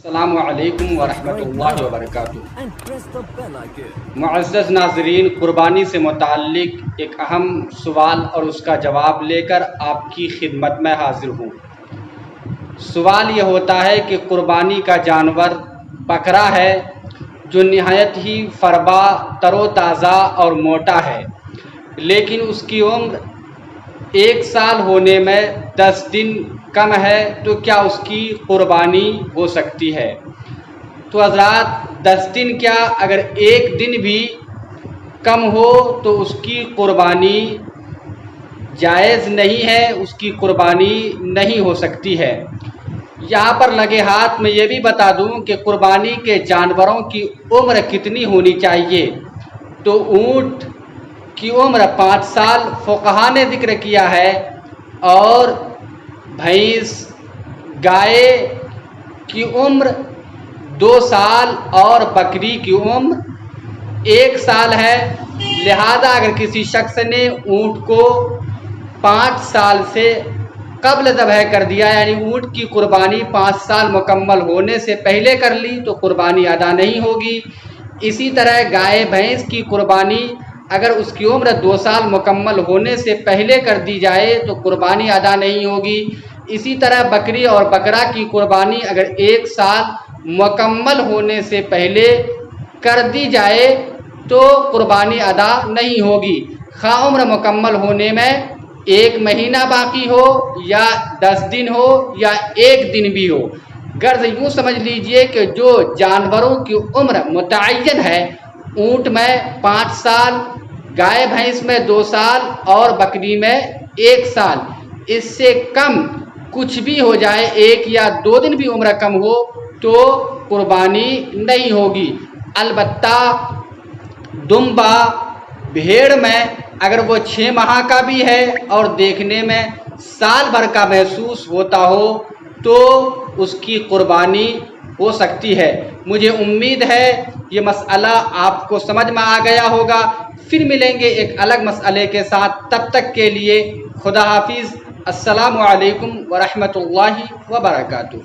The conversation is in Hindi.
अस्सलामु अलैकुम वरहमतुल्लाहि वबरकातुहू। मुअज़्ज़ज़ नाज़रीन, कुर्बानी से मुताल्लिक़ एक अहम सवाल और उसका जवाब लेकर आपकी खिदमत में हाज़िर हूँ। सवाल ये होता है कि कुर्बानी का जानवर बकरा है जो नहायत ही फरबा, तरोताज़ा और मोटा है, लेकिन उसकी उम्र 1 साल होने में 10 दिन कम है, तो क्या उसकी कुर्बानी हो सकती है? तो हज़रात, 10 दिन क्या, अगर 1 दिन भी कम हो तो उसकी कुर्बानी जायज़ नहीं है, उसकी कुर्बानी नहीं हो सकती है। यहाँ पर लगे हाथ में ये भी बता दूँ कि कुर्बानी के जानवरों की उम्र कितनी होनी चाहिए। तो ऊँट की उम्र 5 साल फ़ुक़हा ने ज़िक्र किया है, और भैंस, गाय की उम्र 2 साल और बकरी की उम्र 1 साल है। लिहाजा अगर किसी शख्स ने ऊँट को 5 साल से कब्ल ज़बह कर दिया, यानी ऊँट की कुर्बानी 5 साल मुकम्मल होने से पहले कर ली, तो कुर्बानी अदा नहीं होगी। इसी तरह गाय भैंस की कुर्बानी अगर उसकी उम्र 2 साल मुकम्मल होने से पहले कर दी जाए तो कुर्बानी अदा नहीं होगी। इसी तरह बकरी और बकरा की कुर्बानी अगर 1 साल मुकम्मल होने से पहले कर दी जाए तो कुर्बानी अदा नहीं होगी, खा उम्र मुकम्मल होने में 1 महीना बाकी हो या 10 दिन हो या 1 दिन भी हो। गर्ज यूँ समझ लीजिए कि जो जानवरों की उम्र मुतय्यन है, ऊँट में 5 साल, गाय भैंस में 2 साल और बकरी में 1 साल, इससे कम कुछ भी हो जाए, 1 या 2 दिन भी उम्र कम हो, तो कुर्बानी नहीं होगी। अलबत्ता दुम्बा, भेड़ में अगर वो 6 माह का भी है और देखने में साल भर का महसूस होता हो तो उसकी कुर्बानी हो सकती है। मुझे उम्मीद है ये मसला आपको समझ में आ गया होगा। फिर मिलेंगे एक अलग मसले के साथ, तब तक के लिए खुदा हाफिज़। अस्सलामु अलैकुम वरहमतुल्लाहि वबरकातुहू।